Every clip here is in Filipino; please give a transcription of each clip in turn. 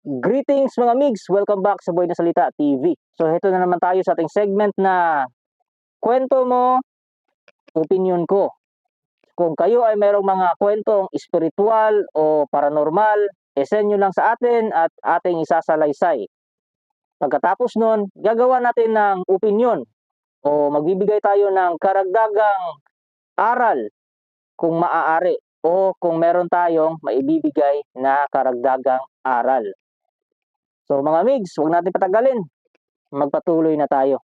Greetings mga migs! Welcome back sa Boy na Salita TV. So heto na naman tayo sa ating segment na kwento mo, opinion ko. Kung kayo ay mayroong mga kwentong espiritual o paranormal, send nyo lang sa atin at ating isasalaysay. Pagkatapos nun, gagawa natin ng opinion o magbibigay tayo ng karagdagang aral kung maaari o kung meron tayong maibibigay na karagdagang aral. So mga migs, huwag natin patagalin. Magpatuloy na tayo.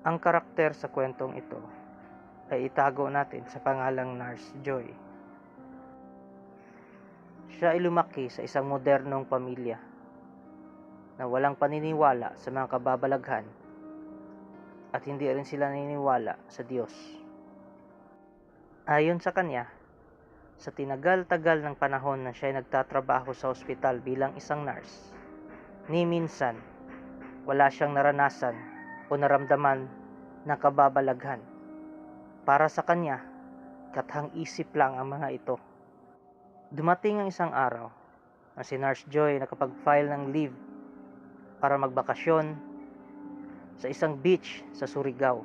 Ang karakter sa kwentong ito ay itago natin sa pangalang Nurse Joy. Siya ay lumaki sa isang modernong pamilya na walang paniniwala sa mga kababalaghan at hindi rin sila naniniwala sa Diyos. Ayon sa kanya, sa tinagal-tagal ng panahon na siya ay nagtatrabaho sa ospital bilang isang nurse, ni minsan wala siyang naranasan o naramdaman na kababalaghan. Para sa kanya, kathang-isip lang ang mga ito. Dumating ang isang araw na si Nurse Joy nakapag-file ng leave para magbakasyon sa isang beach sa Surigao.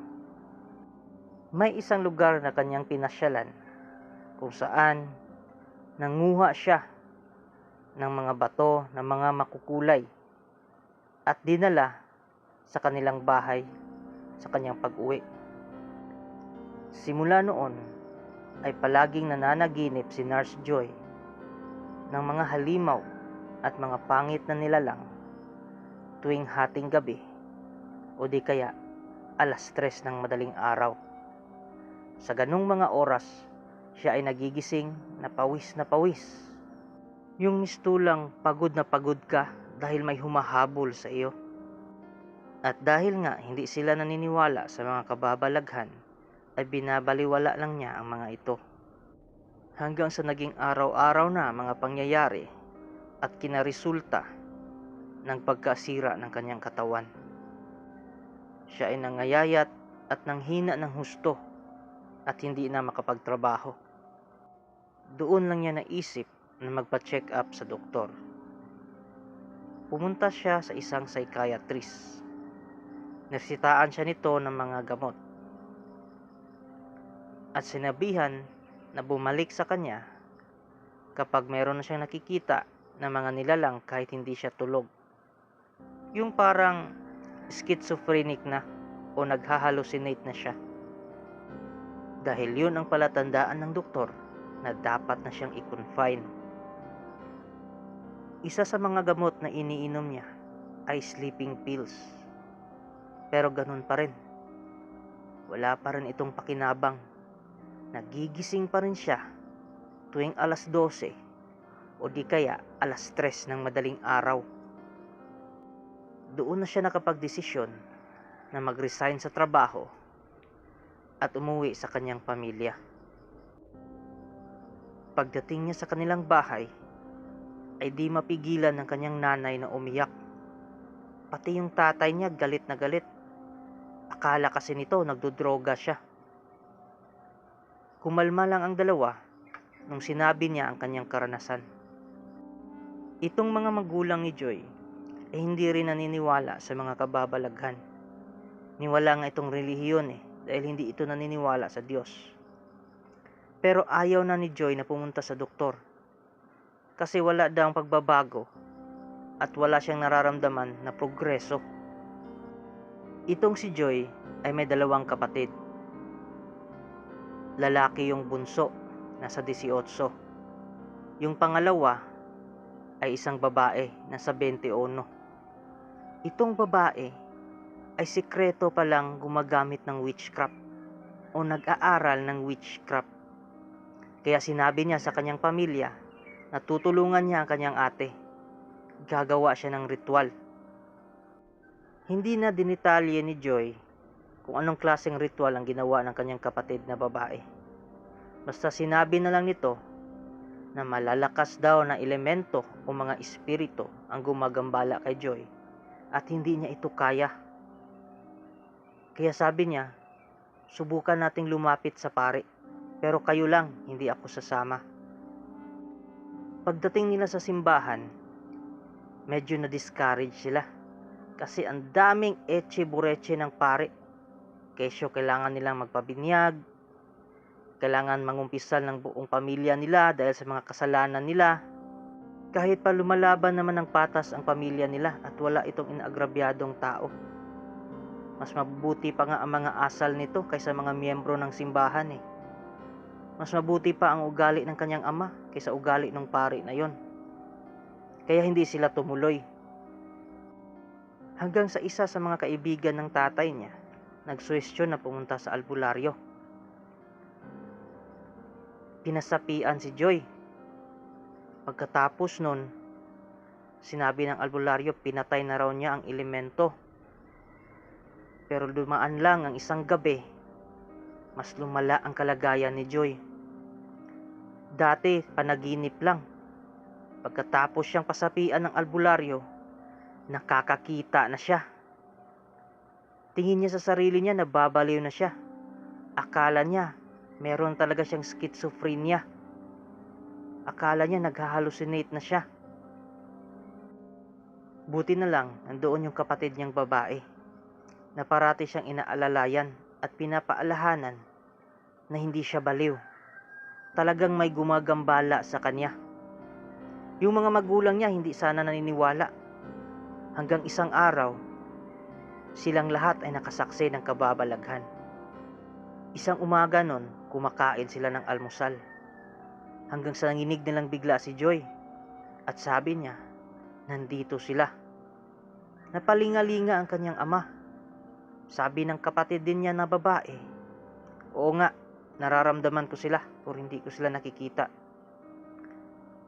May isang lugar na kanyang pinasyalan kung saan nanguha siya ng mga bato na mga makukulay at dinala sa kanilang bahay sa kanyang pag-uwi. Simula noon ay palaging nananaginip si Nurse Joy ng mga halimaw at mga pangit na nilalang tuwing hating gabi o di kaya 3:00 ng madaling araw. Sa ganung mga oras, siya ay nagigising na pawis. Yung mistulang pagod na pagod ka dahil may humahabol sa iyo. At dahil nga hindi sila naniniwala sa mga kababalaghan, ay binabaliwala lang niya ang mga ito. Hanggang sa naging araw-araw na mga pangyayari at kinaresulta ng pagkasira ng kanyang katawan. Siya ay nangayayat at nanghina ng husto at hindi na makapagtrabaho. Doon lang niya naisip na magpa-check up sa doktor. Pumunta siya sa isang psychiatrist. Nagsitaaan siya nito ng mga gamot. At sinabihan na bumalik sa kanya kapag meron na siyang nakikita na mga nilalang kahit hindi siya tulog. Yung parang schizophrenic na o naghahalucinate na siya. Dahil yun ang palatandaan ng doktor na dapat na siyang i-confine. Isa sa mga gamot na iniinom niya ay sleeping pills. Pero ganun pa rin. Wala pa rin itong pakinabang. Nagigising pa rin siya tuwing 12:00 o di kaya 3:00 ng madaling araw. Doon na siya nakapagdesisyon na mag-resign sa trabaho at umuwi sa kanyang pamilya. Pagdating niya sa kanilang bahay, ay di mapigilan ng kanyang nanay na umiyak. Pati yung tatay niya galit na galit. Akala kasi nito nagdodroga siya. Kumalma lang ang dalawa nung sinabi niya ang kanyang karanasan. Itong mga magulang ni Joy ay hindi rin naniniwala sa mga kababalaghan. Niwala nga itong relihiyon dahil hindi ito naniniwala sa Diyos. Pero ayaw na ni Joy na pumunta sa doktor kasi wala daw ang pagbabago at wala siyang nararamdaman na progreso. Itong si Joy ay may 2 kapatid. Lalaki yung bunso, nasa 18. Yung pangalawa ay isang babae, nasa 21. Itong babae ay sikreto palang gumagamit ng witchcraft o nag-aaral ng witchcraft. Kaya sinabi niya sa kanyang pamilya na tutulungan niya ang kanyang ate. Gagawa siya ng ritual. Hindi na dinitalye ni Joy kung anong klaseng ritual ang ginawa ng kanyang kapatid na babae. Basta sinabi na lang nito na malalakas daw na elemento o mga espiritu ang gumagambala kay Joy at hindi niya ito kaya. Kaya sabi niya, subukan nating lumapit sa pari, pero kayo lang, hindi ako sasama. Pagdating nila sa simbahan, medyo na-discourage sila kasi ang daming etche-bureche ng pari. Kesyo kailangan nilang magpabinyag, kailangan mangumpisal ng buong pamilya nila dahil sa mga kasalanan nila. Kahit pa lumalaban naman ng patas ang pamilya nila at wala itong inaagrabyadong tao. Mas mabuti pa nga ang mga asal nito kaysa mga miyembro ng simbahan eh. Mas mabuti pa ang ugali ng kanyang ama kaysa ugali ng pari na yon. Kaya hindi sila tumuloy. Hanggang sa isa sa mga kaibigan ng tatay niya, nagsuwestyon na pumunta sa albularyo. Pinasapian si Joy. Pagkatapos nun, sinabi ng albularyo pinatay na raw niya ang elemento. Pero dumaan lang ang isang gabi, mas lumala ang kalagayan ni Joy. Dati, panaginip lang. Pagkatapos siyang pasapian ng albularyo, nakakakita na siya. Tingin niya sa sarili niya na babaliw na siya. Akala niya, meron talaga siyang schizophrenia. Akala niya naghahalucinate na siya. Buti na lang, nandoon yung kapatid niyang babae na parati siyang inaalalayan at pinapaalahanan na hindi siya baliw. Talagang may gumagambala sa kanya. Yung mga magulang niya hindi sana naniniwala. Hanggang isang araw, silang lahat ay nakasaksi ng kababalaghan. Isang umaga nun, kumakain sila ng almusal. Hanggang sa nanginig nilang bigla si Joy. At sabi niya, nandito sila. Napalingalinga ang kanyang ama. Sabi ng kapatid din niya na babae, oo nga, nararamdaman ko sila pero hindi ko sila nakikita.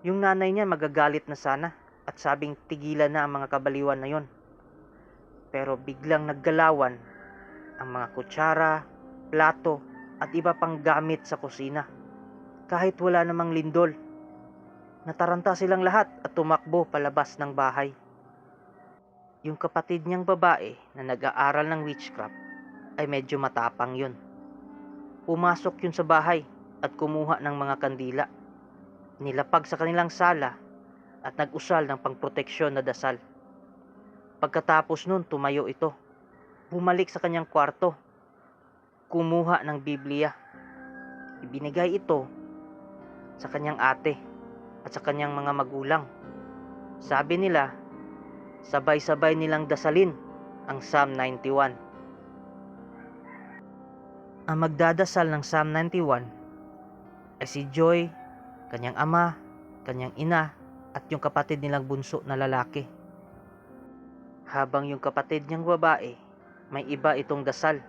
Yung nanay niya magagalit na sana at sabing tigilan na ang mga kabaliwan na yon. Pero biglang naggalawan ang mga kutsara, plato at iba pang gamit sa kusina. Kahit wala namang lindol, nataranta silang lahat at tumakbo palabas ng bahay. Yung kapatid niyang babae na nag-aaral ng witchcraft ay medyo matapang yun. Pumasok yun sa bahay at kumuha ng mga kandila. Nilapag sa kanilang sala at nag-usal ng pangproteksyon na dasal. Pagkatapos nun, tumayo ito. Bumalik sa kanyang kwarto. Kumuha ng Biblia. Ibinigay ito sa kanyang ate at sa kanyang mga magulang. Sabi nila, sabay-sabay nilang dasalin ang Psalm 91. Ang magdadasal ng Psalm 91 ay si Joy, kanyang ama, kanyang ina, at yung kapatid nilang bunso na lalaki. Habang yung kapatid niyang babae, may iba itong dasal.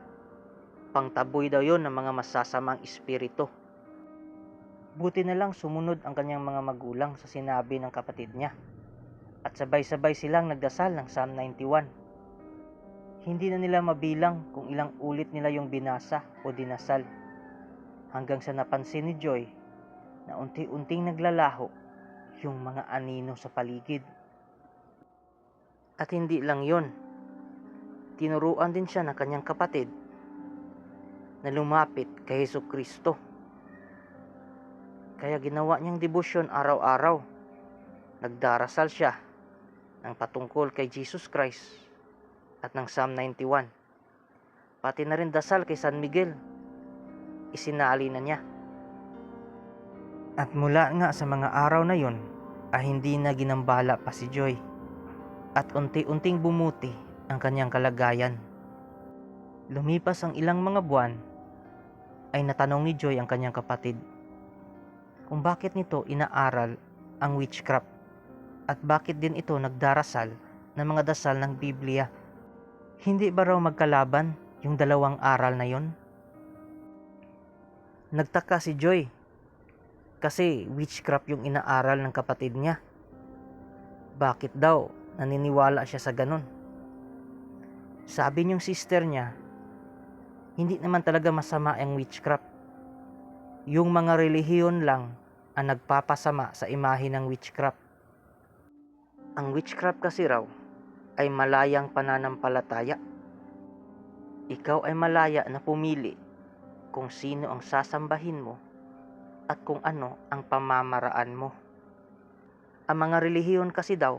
Pangtaboy daw yun ng mga masasamang espiritu. Buti na lang sumunod ang kanyang mga magulang sa sinabi ng kapatid niya. At sabay-sabay silang nagdasal ng Psalm 91. Hindi na nila mabilang kung ilang ulit nila yung binasa o dinasal. Hanggang sa napansin ni Joy na unti-unting naglalaho yung mga anino sa paligid. At hindi lang yon, tinuruan din siya ng kanyang kapatid na lumapit kay Jesucristo. Kaya ginawa niyang debosyon araw-araw. Nagdarasal siya ng patungkol kay Jesus Christ at ng Psalm 91. Pati na rin dasal kay San Miguel, isinali na niya. At mula nga sa mga araw na yon, ay hindi na ginambala pa si Joy. At unti-unting bumuti ang kanyang kalagayan. Lumipas ang ilang mga buwan, ay natanong ni Joy ang kanyang kapatid kung bakit nito inaaral ang witchcraft. At bakit din ito nagdarasal ng mga dasal ng Biblia? Hindi ba raw magkalaban yung dalawang aral na yon? Nagtaka si Joy kasi witchcraft yung inaaral ng kapatid niya. Bakit daw naniniwala siya sa ganun? Sabi niyong sister niya, hindi naman talaga masama ang witchcraft. Yung mga relihiyon lang ang nagpapasama sa imahe ng witchcraft. Ang witchcraft kasi raw ay malayang pananampalataya. Ikaw ay malaya na pumili kung sino ang sasambahin mo at kung ano ang pamamaraan mo. Ang mga relihiyon kasi daw,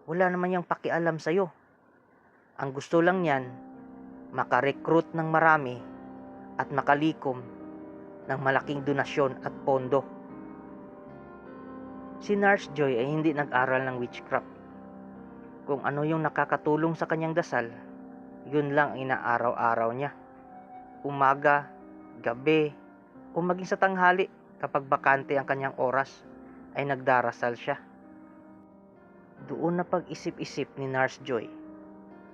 wala naman yang pakialam sa'yo. Ang gusto lang yan, makarecruit ng marami at makalikom ng malaking donasyon at pondo. Si Nurse Joy ay hindi nag-aral ng witchcraft. Kung ano yung nakakatulong sa kanyang dasal, yun lang ang inaaraw-araw niya. Umaga, gabi, o maging sa tanghali kapag bakante ang kanyang oras, ay nagdarasal siya. Doon na pag-isip-isip ni Nurse Joy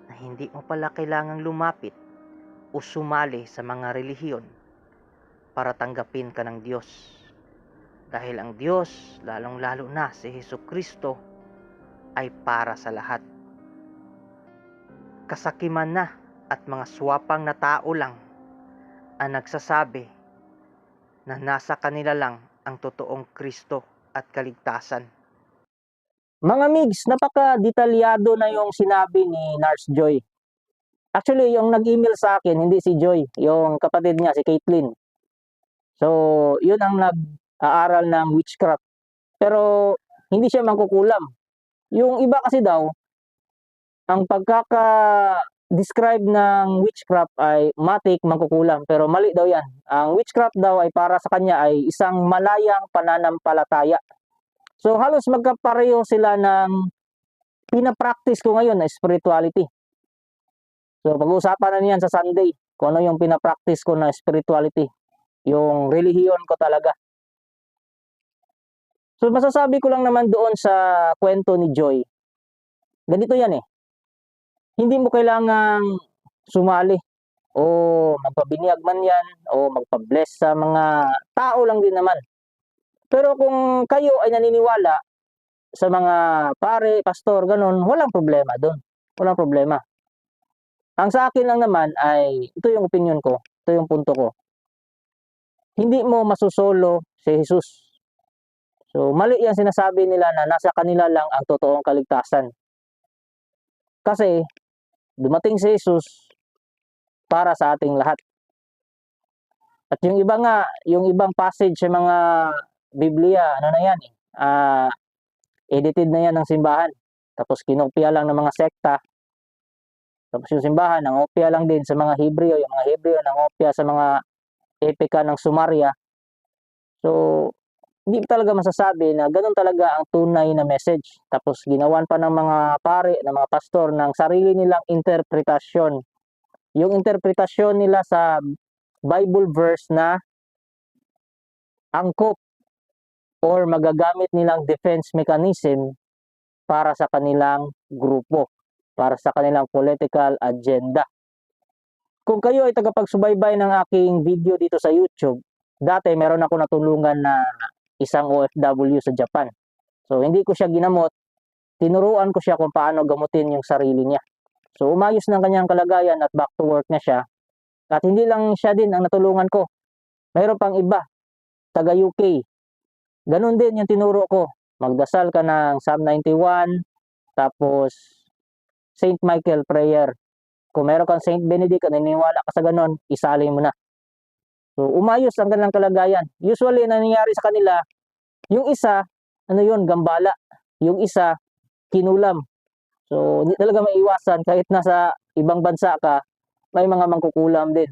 na hindi mo pala kailangang lumapit o sumali sa mga relihiyon para tanggapin ka ng Diyos. Dahil ang Diyos, lalong-lalo na si Jesucristo, ay para sa lahat. Kasakiman na at mga swapang na tao lang ang nagsasabi na nasa kanila lang ang totoong Kristo at kaligtasan. Mga migs, napaka-detalyado na yung sinabi ni Nurse Joy. Actually, yung nag-email sa akin, hindi si Joy, yung kapatid niya, si Caitlin. So, yun ang nag-aaral ng witchcraft. Pero, hindi siya mangkukulam. Yung iba kasi daw, ang pagkaka-describe ng witchcraft ay matik, mangkukulam. Pero mali daw yan. Ang witchcraft daw ay para sa kanya ay isang malayang pananampalataya. So, halos magkapareho sila ng pinapractice ko ngayon na spirituality. So, pag-uusapan na niyan sa Sunday, kung ano yung pinapractice ko na spirituality. Yung relihiyon ko talaga. So, masasabi ko lang naman doon sa kwento ni Joy. Ganito yan eh. Hindi mo kailangang sumali o magpabiniyag man yan o magpa-bless sa mga tao lang din naman. Pero kung kayo ay naniniwala sa mga pare, pastor, ganun, walang problema doon. Walang problema. Ang sa akin lang naman ay, ito yung opinion ko, ito yung punto ko. Hindi mo masusolo si Jesus. So, mali yan sinasabi nila na nasa kanila lang ang totoong kaligtasan. Kasi, dumating si Jesus para sa ating lahat. At yung iba nga, yung ibang passage sa mga Biblia, ano na yan eh, edited na yan ng simbahan. Tapos kinopia lang ng mga sekta. Tapos yung simbahan, nangopia lang din sa mga Hebreo. Yung mga Hebreo, nangopia sa mga epika ng Sumaria. So, hindi talaga masasabi na ganun talaga ang tunay na message. Tapos ginawan pa ng mga pare, ng mga pastor ng sarili nilang interpretasyon. Yung interpretasyon nila sa Bible verse na angkop or magagamit nilang defense mechanism para sa kanilang grupo, para sa kanilang political agenda. Kung kayo ay tagapagsubaybay ng aking video dito sa YouTube, dati meron ako natulungan na isang OFW sa Japan. So, hindi ko siya ginamot. Tinuruan ko siya kung paano gamutin yung sarili niya. So, umayos ng kanyang kalagayan at back to work na siya. At hindi lang siya din ang natulungan ko. Mayroon pang iba, taga UK. Ganon din yung tinuro ko. Magdasal ka ng Psalm 91, tapos Saint Michael prayer. Kung meron kang Saint Benedict, naniniwala ka sa ganon, isali mo na. So, umayos ang kanilang kalagayan. Usually, nangyayari sa kanila, yung isa, gambala. Yung isa, kinulam. So, hindi talaga maiwasan. Kahit nasa ibang bansa ka, may mga mangkukulam din.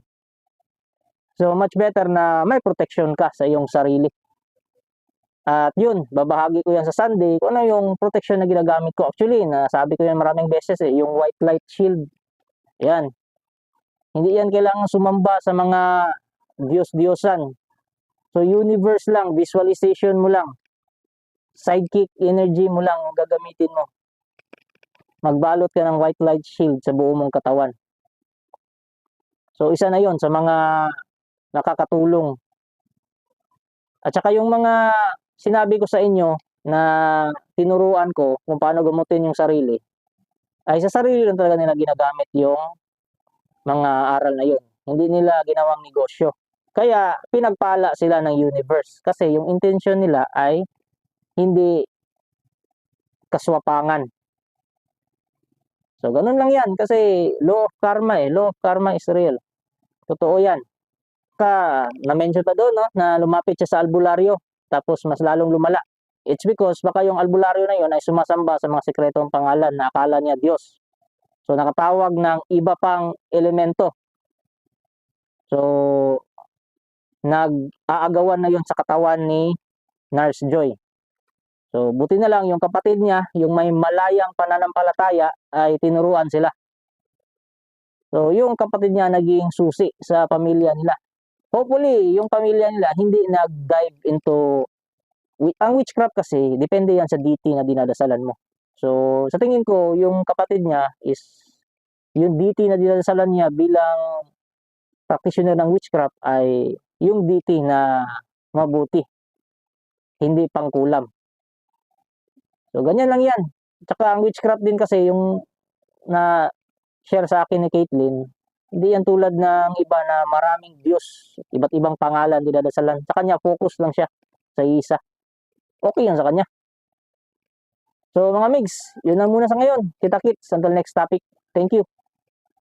So, much better na may protection ka sa iyong sarili. At yun, babahagi ko yan sa Sunday kung ano yung protection na ginagamit ko. Actually, nasabi ko yan maraming beses eh, yung white light shield. Yan. Hindi yan kailangan sumamba sa mga Diyos-Diyosan. So, universe lang, visualization mo lang. Sidekick energy mo lang ang gagamitin mo. Magbalot ka ng white light shield sa buo mong katawan. So, isa na yon sa mga nakakatulong. At saka yung mga sinabi ko sa inyo na tinuruan ko kung paano gamutin yung sarili, ay sa sarili lang talaga nila ginagamit yung mga aral na yun. Hindi nila ginawang negosyo. Kaya pinagpala sila ng universe kasi yung intention nila ay hindi kaswapangan. So, ganun lang yan kasi law of karma law of karma is real. Totoo yan. Na-mention pa doon, no, na lumapit siya sa albularyo, tapos mas lalong lumala. It's because baka yung albularyo na yun ay sumasamba sa mga sikretong pangalan na akala niya Diyos. So, nakatawag ng iba pang elemento. So, nag-aagawan na yun sa katawan ni Nurse Joy. So, buti na lang yung kapatid niya, yung may malayang pananampalataya, ay tinuruan sila. So, yung kapatid niya naging susi sa pamilya nila. Hopefully, yung pamilya nila hindi nag-dive into ang witchcraft kasi depende yan sa deity na dinadasalan mo. So, sa tingin ko, yung kapatid niya is yung deity na dinadasalan niya bilang practitioner ng witchcraft ay yung deity na mabuti, hindi pangkulam. So, ganyan lang yan. Tsaka ang witchcraft din kasi yung na share sa akin ni Caitlyn, hindi yan tulad ng iba na maraming Diyos, iba't ibang pangalan dinadasalan. Sa kanya, focus lang siya sa isa. Okay yan sa kanya. So mga migs, yun lang muna sa ngayon. Kita-kits until next topic. Thank you.